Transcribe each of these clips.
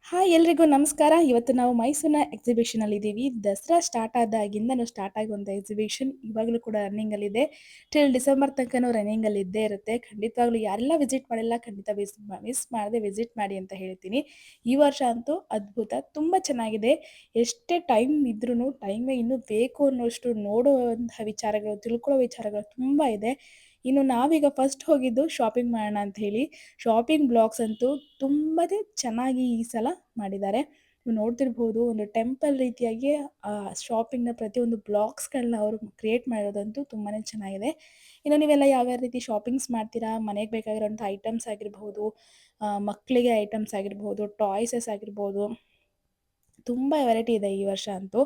Hi ಎಲ್ರಿಗೂ ನಮಸ್ಕಾರ. ಇವತ್ತು ನಾವು ಮೈಸೂರಿನ ಎಕ್ಸಿಬಿಷನಲ್ಲಿದ್ದೀವಿ. ದಸರಾ ಸ್ಟಾರ್ಟ್ ಆದಾಗಿಂದನೂ ಸ್ಟಾರ್ಟ್ ಆಗುವಂಥ ಎಕ್ಸಿಬಿಷನ್ ಇವಾಗಲೂ ಕೂಡ ರನ್ನಿಂಗಲ್ಲಿದೆ. ಟಿಲ್ ಡಿಸೆಂಬರ್ ತನಕನೂ ರನ್ನಿಂಗಲ್ಲಿ ಇದ್ದೇ ಇರುತ್ತೆ. ಖಂಡಿತವಾಗ್ಲೂ ಯಾರೆಲ್ಲ ವಿಸಿಟ್ ಮಾಡಿಲ್ಲ ಖಂಡಿತ ಮಿಸ್ ಮಾಡದೆ ವಿಸಿಟ್ ಮಾಡಿ ಅಂತ ಹೇಳ್ತೀನಿ. ಈ ವರ್ಷ ಅಂತೂ ಅದ್ಭುತ. ತುಂಬ ಚೆನ್ನಾಗಿದೆ. ಎಷ್ಟೇ ಟೈಮ್ ಇದ್ರೂ ಟೈಮೇ ಇನ್ನೂ ಬೇಕು ಅನ್ನೋಷ್ಟು ನೋಡುವಂತಹ ವಿಚಾರಗಳು, ತಿಳ್ಕೊಳ್ಳೋ ವಿಚಾರಗಳು ತುಂಬ ಇದೆ. ಇನ್ನು ನಾವೀಗ ಫಸ್ಟ್ ಹೋಗಿದ್ದು ಶಾಪಿಂಗ್ ಮಾಡೋಣ ಅಂತ ಹೇಳಿ. ಶಾಪಿಂಗ್ ಬ್ಲಾಗ್ಸ್ ಅಂತೂ ತುಂಬನೇ ಚೆನ್ನಾಗಿ ಈ ಸಲ ಮಾಡಿದ್ದಾರೆ. ನೀವು ನೋಡ್ತಿರ್ಬೋದು ಒಂದು ಟೆಂಪಲ್ ರೀತಿಯಾಗಿ ಶಾಪಿಂಗ್‌ನ ಪ್ರತಿಯೊಂದು ಬ್ಲಾಗ್ಸ್‌ಗಳನ್ನ ಅವರು ಕ್ರಿಯೇಟ್ ಮಾಡಿರೋದಂತೂ ತುಂಬಾನೇ ಚೆನ್ನಾಗಿದೆ. ಇನ್ನು ನೀವೆಲ್ಲ ಯಾವ್ಯಾವ ರೀತಿ ಶಾಪಿಂಗ್ಸ್ ಮಾಡ್ತೀರಾ? ಮನೆಗೆ ಬೇಕಾಗಿರೋಂಥ ಐಟಮ್ಸ್ ಆಗಿರ್ಬಹುದು, ಮಕ್ಕಳಿಗೆ ಐಟಮ್ಸ್ ಆಗಿರ್ಬಹುದು, ಟಾಯ್ಸಸ್ ಆಗಿರ್ಬೋದು, ತುಂಬ ವೆರೈಟಿ ಇದೆ ಈ ವರ್ಷ ಅಂತೂ.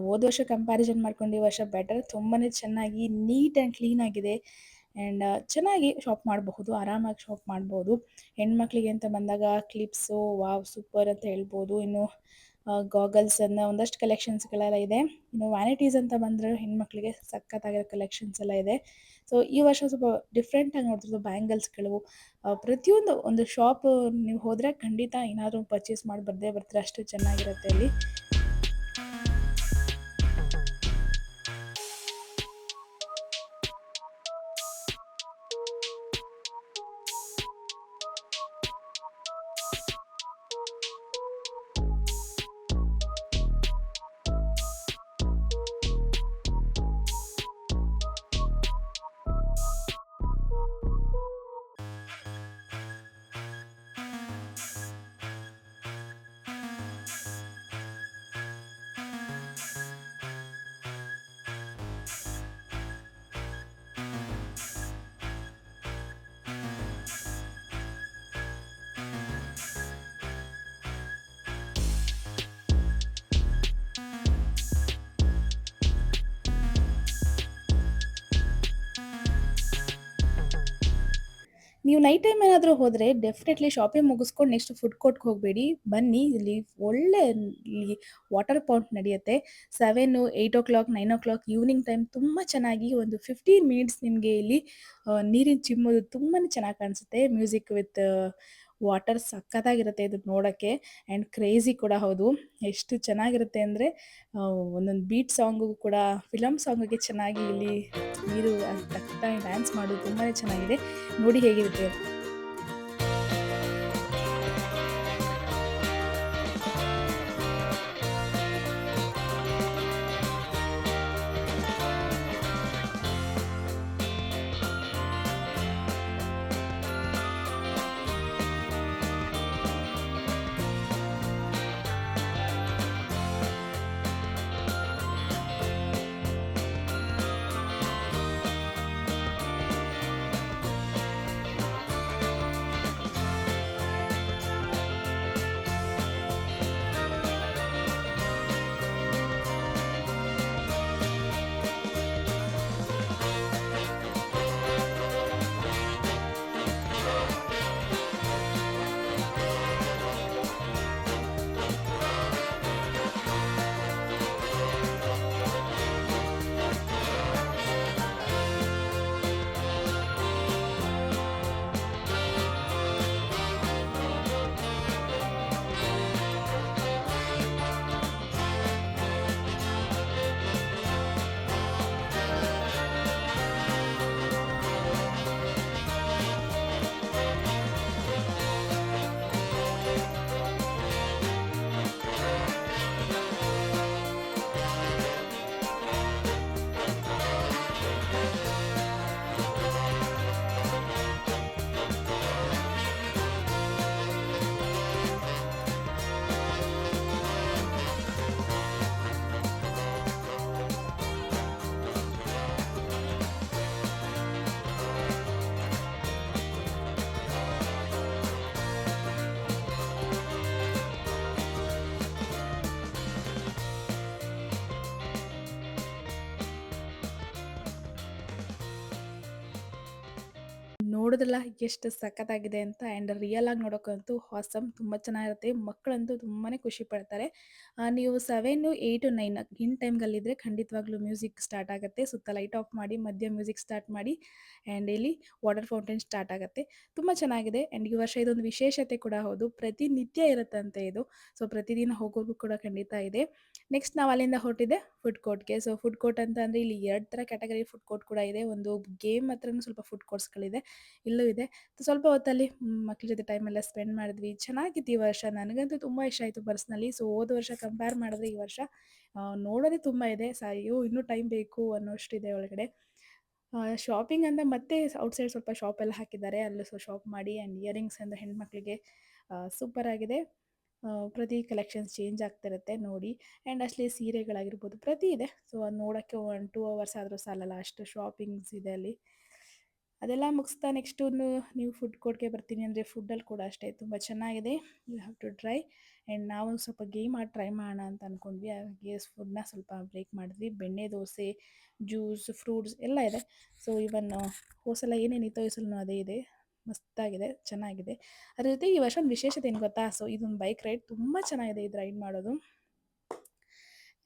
ಹೋದ ವರ್ಷ ಕಂಪ್ಯಾರಿಸನ್ ಮಾಡ್ಕೊಂಡು ಈ ವರ್ಷ ಬೆಟರ್. ತುಂಬಾನೇ ಚೆನ್ನಾಗಿ ನೀಟ್ ಆ್ಯಂಡ್ ಕ್ಲೀನ್ ಆಗಿದೆ. ಆ್ಯಂಡ್ ಚೆನ್ನಾಗಿ ಶಾಪ್ ಮಾಡಬಹುದು. ಆರಾಮಾಗಿ ಶಾಪ್ ಮಾಡ್ಬೋದು. ಹೆಣ್ಮಕ್ಳಿಗೆ ಅಂತ ಬಂದಾಗ ಕ್ಲಿಪ್ಸು ವಾವ್! ಸೂಪರ್ ಅಂತ ಹೇಳ್ಬೋದು. ಇನ್ನು ಗಾಗಲ್ಸ್ ಅನ್ನೋ ಒಂದಷ್ಟು ಕಲೆಕ್ಷನ್ಸ್‌ಗಳೆಲ್ಲ ಇದೆ. ಇನ್ನು ವ್ಯಾನಿಟೀಸ್ ಅಂತ ಬಂದ್ರೆ ಹೆಣ್ಮಕ್ಳಿಗೆ ಸಖತ್ತಾಗಿರೋ ಕಲೆಕ್ಷನ್ಸ್ ಎಲ್ಲ ಇದೆ. ಸೊ ಈ ವರ್ಷ ಸ್ವಲ್ಪ ಡಿಫ್ರೆಂಟಾಗಿ ನೋಡ್ತಿರೋದು ಬ್ಯಾಂಗಲ್ಸ್‌ಗಳು, ಪ್ರತಿಯೊಂದು ಒಂದು ಶಾಪ್ ನೀವು ಹೋದ್ರೆ ಖಂಡಿತ ಏನಾದ್ರೂ ಪರ್ಚೇಸ್ ಮಾಡಿ ಬಂದೇ ಬರ್ತೀರ. ಅಷ್ಟು ಚೆನ್ನಾಗಿರುತ್ತೆ ಅಲ್ಲಿ. ನೀವು ನೈಟ್ ಟೈಮ್ ಏನಾದರೂ ಹೋದರೆ ಡೆಫಿನೆಟ್ಲಿ ಶಾಪಿಂಗ್ ಮುಗಿಸ್ಕೊಂಡು ನೆಕ್ಸ್ಟ್ ಫುಡ್ ಕೋರ್ಟ್‌ಗೆ ಹೋಗಬೇಡಿ. ಬನ್ನಿ ಇಲ್ಲಿ ಒಳ್ಳೆ ಇಲ್ಲಿ ವಾಟರ್ ಫೌಂಟನ್ ನಡೆಯುತ್ತೆ. 7, 8 9 ಈವ್ನಿಂಗ್ ಟೈಮ್ ತುಂಬ ಚೆನ್ನಾಗಿ ಒಂದು 15 ಮಿನಿಟ್ಸ್ ನಿಮಗೆ ಇಲ್ಲಿ ನೀರಿನ ಚಿಮ್ಮೋದು ತುಂಬಾನೇ ಚೆನ್ನಾಗಿ ಕಾಣಿಸುತ್ತೆ. ಮ್ಯೂಸಿಕ್ ವಿತ್ ವಾಟರ್ ಸಖತ್ತಾಗಿರುತ್ತೆ ಇದು ನೋಡೋಕ್ಕೆ. ಆ್ಯಂಡ್ ಕ್ರೇಜಿ ಕೂಡ ಹೌದು. ಎಷ್ಟು ಚೆನ್ನಾಗಿರುತ್ತೆ ಅಂದರೆ ಒಂದೊಂದು ಬೀಟ್ ಸಾಂಗು ಕೂಡ ಫಿಲಮ್ ಸಾಂಗಿಗೆ ಚೆನ್ನಾಗಿ ಇಲ್ಲಿ ನೀರು ತಕ್ಕಂಗೆ ಡ್ಯಾನ್ಸ್ ಮಾಡೋದು ತುಂಬಾನೇ ಚೆನ್ನಾಗಿದೆ. ನೋಡಿ ಹೇಗಿರುತ್ತೆ ಅಂತ. ನೋಡಿದ್ರಲ್ಲ ಎಷ್ಟು ಸಖತ್ತಾಗಿದೆ ಅಂತ ಆ್ಯಂಡ್ ರಿಯಲ್ ಆಗಿ ನೋಡೋಕ್ಕಂತೂ ಹಾಸಮ್ ತುಂಬ ಚೆನ್ನಾಗಿರುತ್ತೆ. ಮಕ್ಕಳಂತೂ ತುಂಬಾನೇ ಖುಷಿ ಪಡ್ತಾರೆ. ನೀವು 7, 8, 9 ಇನ್ ಟೈಮ್‌ಗಲ್ಲಿದ್ರೆ ಖಂಡಿತವಾಗ್ಲೂ ಮ್ಯೂಸಿಕ್ ಸ್ಟಾರ್ಟ್ ಆಗುತ್ತೆ. ಸುತ್ತ ಲೈಟ್ ಆಫ್ ಮಾಡಿ ಮಧ್ಯ ಮ್ಯೂಸಿಕ್ ಸ್ಟಾರ್ಟ್ ಮಾಡಿ ಆ್ಯಂಡ್ ಇಲ್ಲಿ ವಾಟರ್ ಫೌಂಟೇನ್ ಸ್ಟಾರ್ಟ್ ಆಗುತ್ತೆ. ತುಂಬ ಚೆನ್ನಾಗಿದೆ ಆ್ಯಂಡ್ ಈ ವರ್ಷ ಇದೊಂದು ವಿಶೇಷತೆ ಕೂಡ ಹೌದು. ಪ್ರತಿನಿತ್ಯ ಇರುತ್ತಂತೆ ಇದು. ಸೊ ಪ್ರತಿದಿನ ಹೋಗೋದು ಕೂಡ ಖಂಡಿತ ಇದೆ. ನೆಕ್ಸ್ಟ್ ನಾವು ಅಲ್ಲಿಂದ ಹೊರಟಿದ್ದೆ ಫುಡ್ ಕೋರ್ಟ್‌ಗೆ. ಸೊ ಫುಡ್ ಕೋರ್ಟ್ ಅಂತ ಅಂದ್ರೆ ಇಲ್ಲಿ 2 ಥರ ಕ್ಯಾಟಗರಿ ಫುಡ್ ಕೋರ್ಟ್ ಕೂಡ ಇದೆ. ಒಂದು ಗೇಮ್ ಹತ್ರನೂ ಸ್ವಲ್ಪ ಫುಡ್ ಕೋರ್ಟ್ಸ್‌ಗಳಿದೆ. ಇಲ್ಲೂ ಇದೆ. ಸ್ವಲ್ಪ ಹೊತ್ತಲ್ಲಿ ಮಕ್ಳ ಜೊತೆ ಟೈಮ್ ಎಲ್ಲ ಸ್ಪೆಂಡ್ ಮಾಡಿದ್ವಿ. ಚೆನ್ನಾಗಿತ್ತು ಈ ವರ್ಷ. ನನಗಂತೂ ತುಂಬಾ ಇಷ್ಟ ಆಯ್ತು ಪರ್ಸನಲಿ. ಸೊ ಹೋದ ವರ್ಷ ಕಂಪೇರ್ ಮಾಡಿದ್ರೆ ಈ ವರ್ಷ ನೋಡೋದೇ ತುಂಬಾ ಇದೆ. ಅಯ್ಯೋ! ಇನ್ನೂ ಟೈಮ್ ಬೇಕು ಅನ್ನೋಷ್ಟಿದೆ ಒಳಗಡೆ. ಶಾಪಿಂಗ್ ಅಂತ ಮತ್ತೆ ಔಟ್‌ಸೈಡ್ ಸ್ವಲ್ಪ ಶಾಪ್ ಎಲ್ಲ ಹಾಕಿದ್ದಾರೆ. ಅಲ್ಲೂ ಶಾಪ್ ಮಾಡಿ ಆ್ಯಂಡ್ ಇಯರಿಂಗ್ಸ್ ಅಂದ್ರೆ ಹೆಣ್ಮಕ್ಳಿಗೆ ಸೂಪರ್ ಆಗಿದೆ. ಪ್ರತಿ ಕಲೆಕ್ಷನ್ಸ್ ಚೇಂಜ್ ಆಗ್ತಿರುತ್ತೆ ನೋಡಿ. ಆ್ಯಂಡ್ ಅಷ್ಟೇ ಸೀರೆಗಳಾಗಿರ್ಬೋದು ಪ್ರತಿ ಇದೆ. ಸೊ ಅದು ನೋಡೋಕ್ಕೆ 1, 2 ಅವರ್ಸ್ ಆದರೂ ಸಾಲಲ್ಲ ಅಷ್ಟು ಶಾಪಿಂಗ್ಸ್ ಇದೆ ಅಲ್ಲಿ. ಅದೆಲ್ಲ ಮುಗಿಸ್ತಾ ನೆಕ್ಸ್ಟು ನೀವು ಫುಡ್ ಕೋರ್ಟ್‌ಗೆ ಬರ್ತೀನಿ ಅಂದರೆ ಫುಡ್ಡಲ್ಲಿ ಕೂಡ ಅಷ್ಟೇ ತುಂಬ ಚೆನ್ನಾಗಿದೆ. You have to try. And ನಾವು ಸ್ವಲ್ಪ ಗೇಮ್ ಆಡಿ ಟ್ರೈ ಮಾಡೋಣ ಅಂತ ಅಂದ್ಕೊಂಡ್ವಿ. ಹಾಗೆ ಫುಡ್‌ನ ಸ್ವಲ್ಪ ಬ್ರೇಕ್ ಮಾಡಿದ್ವಿ. ಬೆಣ್ಣೆ ದೋಸೆ, ಜ್ಯೂಸ್, ಫ್ರೂಟ್ಸ್ ಎಲ್ಲ ಇದೆ. ಸೊ ಇವನ್ ಹೋದ ಸಲ ಏನೇನಿತ್ತೋ ಈ ಸಲನೂ ಅದೇ ಇದೆ. ಮಸ್ತಾಗಿದೆ, ಚೆನ್ನಾಗಿದೆ. ಅದ್ರ ಜೊತೆ ಈ ವರ್ಷ ಒಂದು ವಿಶೇಷತೆ ಏನು ಗೊತ್ತಾ? ಸೊ ಇದೊಂದು ಬೈಕ್ ರೈಡ್ ತುಂಬ ಚೆನ್ನಾಗಿದೆ ಇದು ರೈಡ್ ಮಾಡೋದು.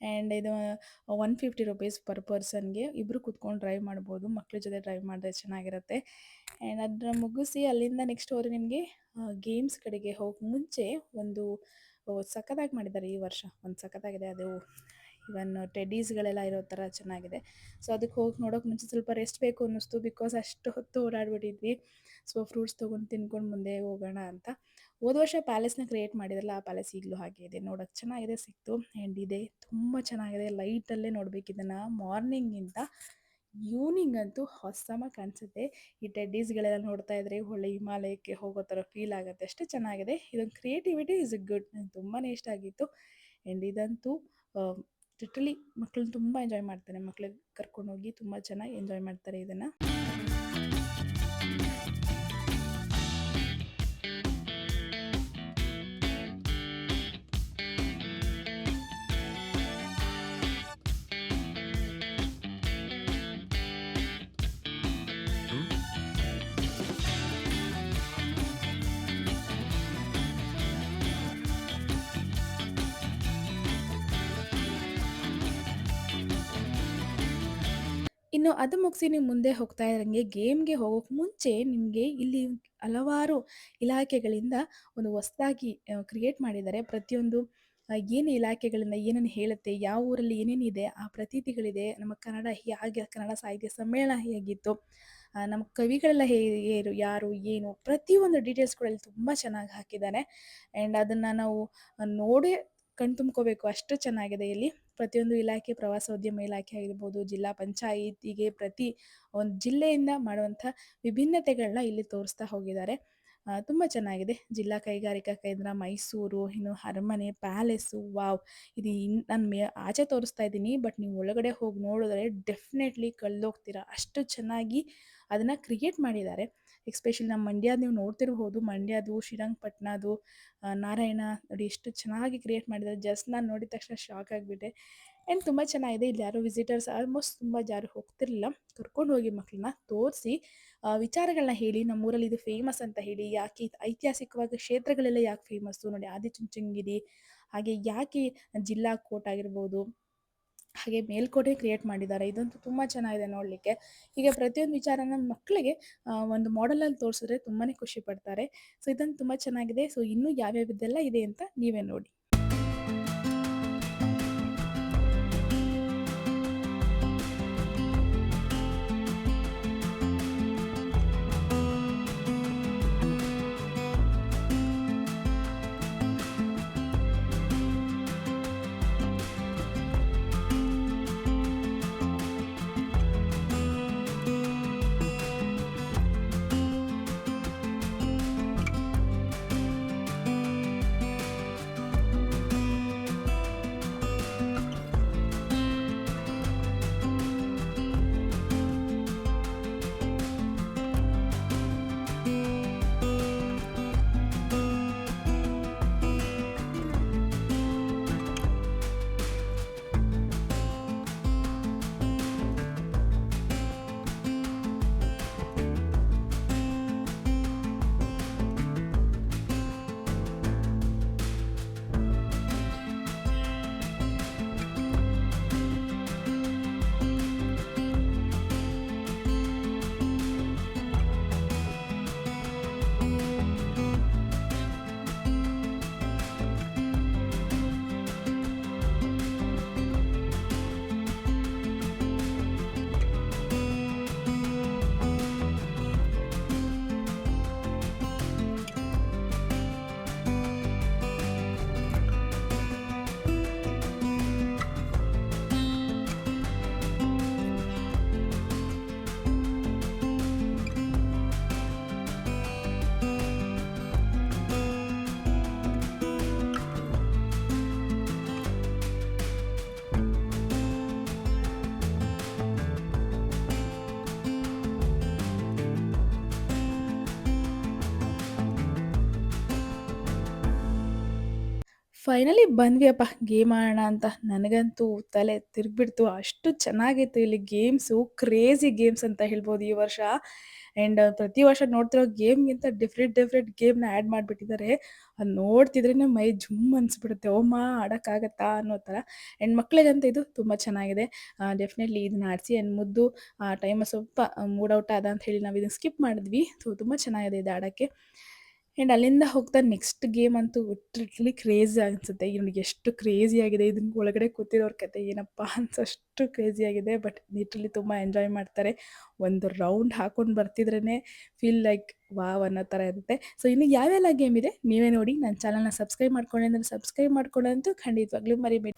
ಆ್ಯಂಡ್ ಇದು ₹150 ಪರ್ ಪರ್ಸನ್‌ಗೆ ಇಬ್ಬರು ಕೂತ್ಕೊಂಡು ಡ್ರೈವ್ ಮಾಡ್ಬೋದು. ಮಕ್ಳ ಜೊತೆ ಡ್ರೈವ್ ಮಾಡಿದ್ರೆ ಚೆನ್ನಾಗಿರುತ್ತೆ. ಆ್ಯಂಡ್ ಅದನ್ನ ಮುಗಿಸಿ ಅಲ್ಲಿಂದ ನೆಕ್ಸ್ಟ್ ಹೋದ್ರೆ ನಿಮಗೆ ಗೇಮ್ಸ್ ಕಡೆಗೆ ಹೋಗೋ ಮುಂಚೆ ಒಂದು ಸಖತ್ತಾಗಿ ಮಾಡಿದ್ದಾರೆ ಈ ವರ್ಷ. ಒಂದು ಸಖತ್ತಾಗಿದೆ ಅದು. ಇವನ್ ಟೆಡ್ಡೀಸ್‌ಗಳೆಲ್ಲ ಇರೋ ಥರ ಚೆನ್ನಾಗಿದೆ. ಸೊ ಅದಕ್ಕೆ ಹೋಗಿ ನೋಡೋಕೆ ಮುಂಚೆ ಸ್ವಲ್ಪ ರೆಸ್ಟ್ ಬೇಕು ಅನ್ನಿಸ್ತು. ಬಿಕಾಸ್ ಅಷ್ಟು ಹೊತ್ತು ಓಡಾಡ್ಬಿಟ್ಟಿದ್ವಿ. ಸೊ ಫ್ರೂಟ್ಸ್ ತೊಗೊಂಡು ತಿನ್ಕೊಂಡು ಮುಂದೆ ಹೋಗೋಣ ಅಂತ. ಹೋದ ವರ್ಷ ಪ್ಯಾಲೇಸ್‌ನ ಕ್ರಿಯೇಟ್ ಮಾಡಿದ್ರಲ್ಲ, ಆ ಪ್ಯಾಲೇಸ್ ಈಗಲೂ ಹಾಗೆ ಇದೆ. ನೋಡೋಕೆ ಚೆನ್ನಾಗಿದೆ ಸಿಕ್ತು. ಆ್ಯಂಡ್ ಇದೆ ತುಂಬ ಚೆನ್ನಾಗಿದೆ. ಲೈಟಲ್ಲೇ ನೋಡ್ಬೇಕು ಇದನ್ನು. ಮಾರ್ನಿಂಗಿಂತ ಈವ್ನಿಂಗ್ ಅಂತೂ ಆಸಮಾಗಿ ಕಾಣಿಸುತ್ತೆ. ಈ ಟೆಡ್ಡೀಸ್‌ಗಳೆಲ್ಲ ನೋಡ್ತಾ ಇದ್ರೆ ಒಳ್ಳೆ ಹಿಮಾಲಯಕ್ಕೆ ಹೋಗೋ ಥರ ಫೀಲ್ ಆಗುತ್ತೆ. ಅಷ್ಟು ಚೆನ್ನಾಗಿದೆ. ಇದೊಂದು ಕ್ರಿಯೇಟಿವಿಟಿ ಇಸ್ ಗುಡ್. ನಂಗೆ ತುಂಬಾ ಇಷ್ಟ ಆಗಿತ್ತು. ಆ್ಯಂಡ್ ಇದಂತೂ ಲಿಟ್ರಲಿ ಮಕ್ಕಳು ತುಂಬ ಎಂಜಾಯ್ ಮಾಡ್ತಾರೆ. ಮಕ್ಳಿಗೆ ಕರ್ಕೊಂಡೋಗಿ ತುಂಬ ಚೆನ್ನಾಗಿ ಎಂಜಾಯ್ ಮಾಡ್ತಾರೆ ಇದನ್ನು. ಇನ್ನು ಅದು ಮುಗಿಸಿ ನೀವು ಮುಂದೆ ಹೋಗ್ತಾ ಇರಂಗೆ ಗೇಮ್‌ಗೆ ಹೋಗೋಕೆ ಮುಂಚೆ ನಿಮಗೆ ಇಲ್ಲಿ ಹಲವಾರು ಇಲಾಖೆಗಳಿಂದ ಒಂದು ಹೊಸದಾಗಿ ಕ್ರಿಯೇಟ್ ಮಾಡಿದ್ದಾರೆ. ಪ್ರತಿಯೊಂದು ಏನು ಇಲಾಖೆಗಳಿಂದ ಏನನ್ನು ಹೇಳುತ್ತೆ, ಯಾವ ಊರಲ್ಲಿ ಏನೇನಿದೆ, ಆ ಪ್ರತೀತಿಗಳಿದೆ. ನಮ್ಮ ಕನ್ನಡ ಹೇಗೆ, ಕನ್ನಡ ಸಾಹಿತ್ಯ ಸಮ್ಮೇಳನ ಹೇಗಿತ್ತು, ನಮ್ಮ ಕವಿಗಳೆಲ್ಲ ಯಾರು, ಏನು ಪ್ರತಿಯೊಂದು ಡೀಟೇಲ್ಸ್ ಕೂಡ ಇಲ್ಲಿ ತುಂಬ ಚೆನ್ನಾಗಿ ಹಾಕಿದ್ದಾರೆ. ಆ್ಯಂಡ್ ಅದನ್ನು ನಾವು ನೋಡೇ ಕಣ್ತುಂಬ್ಕೋಬೇಕು ಅಷ್ಟು ಚೆನ್ನಾಗಿದೆ ಇಲ್ಲಿ. ಪ್ರತಿಯೊಂದು ಇಲಾಖೆ, ಪ್ರವಾಸೋದ್ಯಮ ಇಲಾಖೆ ಆಗಿರ್ಬೋದು, ಜಿಲ್ಲಾ ಪಂಚಾಯತ್, ಹೀಗೆ ಪ್ರತಿ ಒಂದು ಜಿಲ್ಲೆಯಿಂದ ಮಾಡುವಂಥ ವಿಭಿನ್ನತೆಗಳನ್ನ ಇಲ್ಲಿ ತೋರಿಸ್ತಾ ಹೋಗಿದ್ದಾರೆ. ತುಂಬ ಚೆನ್ನಾಗಿದೆ. ಜಿಲ್ಲಾ ಕೈಗಾರಿಕಾ ಕೇಂದ್ರ ಮೈಸೂರು, ಇನ್ನು ಅರಮನೆ, ಪ್ಯಾಲೇಸು, ವಾವ್! ಇದು ನಾನು ಆಚೆ ತೋರಿಸ್ತಾ ಇದ್ದೀನಿ. ಬಟ್ ನೀವು ಒಳಗಡೆ ಹೋಗಿ ನೋಡಿದ್ರೆ ಡೆಫಿನೆಟ್ಲಿ ಕಳೆದೋಗ್ತೀರಾ. ಅಷ್ಟು ಚೆನ್ನಾಗಿ ಅದನ್ನು ಕ್ರಿಯೇಟ್ ಮಾಡಿದ್ದಾರೆ. ಎಸ್ಪೆಷಲಿ ನಮ್ಮ ಮಂಡ್ಯದ ನೀವು ನೋಡ್ತಿರ್ಬೋದು. ಮಂಡ್ಯದು, ಶ್ರೀರಂಗಪಟ್ಟಣದು, ನಾರಾಯಣ ನೋಡಿ ಎಷ್ಟು ಚೆನ್ನಾಗಿ ಕ್ರಿಯೇಟ್ ಮಾಡಿದ್ದಾರೆ. ಜಸ್ಟ್ ನಾನು ನೋಡಿದ ತಕ್ಷಣ ಶಾಕ್ ಆಗಿಬಿಟ್ಟೆ. ಆ್ಯಂಡ್ ತುಂಬ ಚೆನ್ನಾಗಿದೆ. ಇಲ್ಲಿ ಯಾರೋ ವಿಸಿಟರ್ಸ್ ಆಲ್ಮೋಸ್ಟ್ ತುಂಬ ಯಾರು ಹೋಗ್ತಿರಲಿಲ್ಲ. ಕರ್ಕೊಂಡು ಹೋಗಿ ಮಕ್ಕಳನ್ನ ತೋರಿಸಿ ವಿಚಾರಗಳನ್ನ ಹೇಳಿ, ನಮ್ಮೂರಲ್ಲಿ ಇದು ಫೇಮಸ್ ಅಂತ ಹೇಳಿ, ಯಾಕೆ ಐತಿಹಾಸಿಕವಾಗಿ ಕ್ಷೇತ್ರಗಳೆಲ್ಲ ಯಾಕೆ ಫೇಮಸ್ಸು ನೋಡಿ, ಆದಿಚುಂಚನಗಿರಿ, ಹಾಗೆ ಯಾಕೆ ಜಿಲ್ಲಾ ಕೋರ್ಟ್ ಆಗಿರ್ಬೋದು, ಹಾಗೆ ಮೇಲ್ಕೋಟೆ ಕ್ರಿಯೇಟ್ ಮಾಡಿದ್ದಾರೆ. ಇದಂತೂ ತುಂಬ ಚೆನ್ನಾಗಿದೆ ನೋಡಲಿಕ್ಕೆ. ಹೀಗೆ ಪ್ರತಿಯೊಂದು ವಿಚಾರನ ಮಕ್ಕಳಿಗೆ ಒಂದು ಮಾಡೆಲಲ್ಲಿ ತೋರಿಸಿದ್ರೆ ತುಂಬಾ ಖುಷಿ ಪಡ್ತಾರೆ. ಸೊ ಇದಂತೂ ತುಂಬ ಚೆನ್ನಾಗಿದೆ. ಸೊ ಇನ್ನೂ ಯಾವ್ಯಾವುದೆಲ್ಲ ಇದೆ ಅಂತ ನೀವೇ ನೋಡಿ. ಫೈನಲಿ ಬಂದ್ವಿಯಪ್ಪ ಗೇಮ್ ಆಡೋಣ ಅಂತ. ನನಗಂತೂ ತಲೆ ತಿರುಗ್ಬಿಡ್ತು. ಅಷ್ಟು ಚೆನ್ನಾಗಿತ್ತು ಇಲ್ಲಿ ಗೇಮ್ಸು. ಕ್ರೇಜಿ ಗೇಮ್ಸ್ ಅಂತ ಹೇಳ್ಬೋದು ಈ ವರ್ಷ. ಆ್ಯಂಡ್ ಪ್ರತಿ ವರ್ಷ ನೋಡ್ತಿರೋ ಗೇಮ್‌ಗಿಂತ ಡಿಫ್ರೆಂಟ್ ಗೇಮ್‌ನ ಆಡ್ ಮಾಡ್ಬಿಟ್ಟಿದ್ದಾರೆ. ಅದ್ ನೋಡ್ತಿದ್ರೇನೆ ಮೈ ಜುಮ್ ಅನ್ಸ್ಬಿಡುತ್ತೆ. ಓ ಆಡಕ್ಕಾಗತ್ತಾ ಅನ್ನೋ ಥರ. ಆ್ಯಂಡ್ ಮಕ್ಳಿಗಂತೂ ಇದು ತುಂಬ ಚೆನ್ನಾಗಿದೆ. ಡೆಫಿನೆಟ್ಲಿ ಇದನ್ನ ಆಡಿಸಿ ಆ್ಯಂಡ್ ಮುದ್ದು ಆ ಟೈಮಲ್ಲಿ ಸ್ವಲ್ಪ ಮೂಡ್ ಔಟ್ ಆದ ಅಂತ ಹೇಳಿ ನಾವು ಇದನ್ನ ಸ್ಕಿಪ್ ಮಾಡಿದ್ವಿ. ಸೊ ತುಂಬ ಚೆನ್ನಾಗಿದೆ ಇದು ಆಡಕ್ಕೆ. ಆ್ಯಂಡ್ ಅಲ್ಲಿಂದ ಹೋಗ್ತಾ ನೆಕ್ಸ್ಟ್ ಗೇಮ್ ಅಂತೂ ಲಿಟ್ರಲಿ ಕ್ರೇಜಿ ಅನ್ಸುತ್ತೆ. ಇವ್ನಿಗೆ ಎಷ್ಟು ಕ್ರೇಜಿ ಆಗಿದೆ ಇದನ್ನ ಒಳಗಡೆ ಕೂತಿರೋರ ಕತೆ ಏನಪ್ಪಾ ಅನ್ಸೋಷ್ಟು ಕ್ರೇಜಿ ಆಗಿದೆ. ಬಟ್ ಲಿಟ್ರಲಿ ತುಂಬ ಎಂಜಾಯ್ ಮಾಡ್ತಾರೆ. ಒಂದು ರೌಂಡ್ ಹಾಕೊಂಡು ಬರ್ತಿದ್ರೇನೆ ಫೀಲ್ ಲೈಕ್ ವಾವ್ ಅನ್ನೋ ಥರ ಇರುತ್ತೆ. ಸೊ ಇನ್ನು ಯಾವೆಲ್ಲ ಗೇಮ್ ಇದೆ ನೀವೇ ನೋಡಿ. ನನ್ನ ಚಾನಲ್‌ನ ಸಬ್ಸ್ಕ್ರೈಬ್ ಮಾಡ್ಕೊಂಡೆ ಅಂದರೆ ಸಬ್ಸ್ಕ್ರೈಬ್ ಮಾಡ್ಕೊಳ್ಳೋದಂತೂ ಖಂಡಿತವಾಗ್ಲೂ ಮರಿಬೇಡಿ.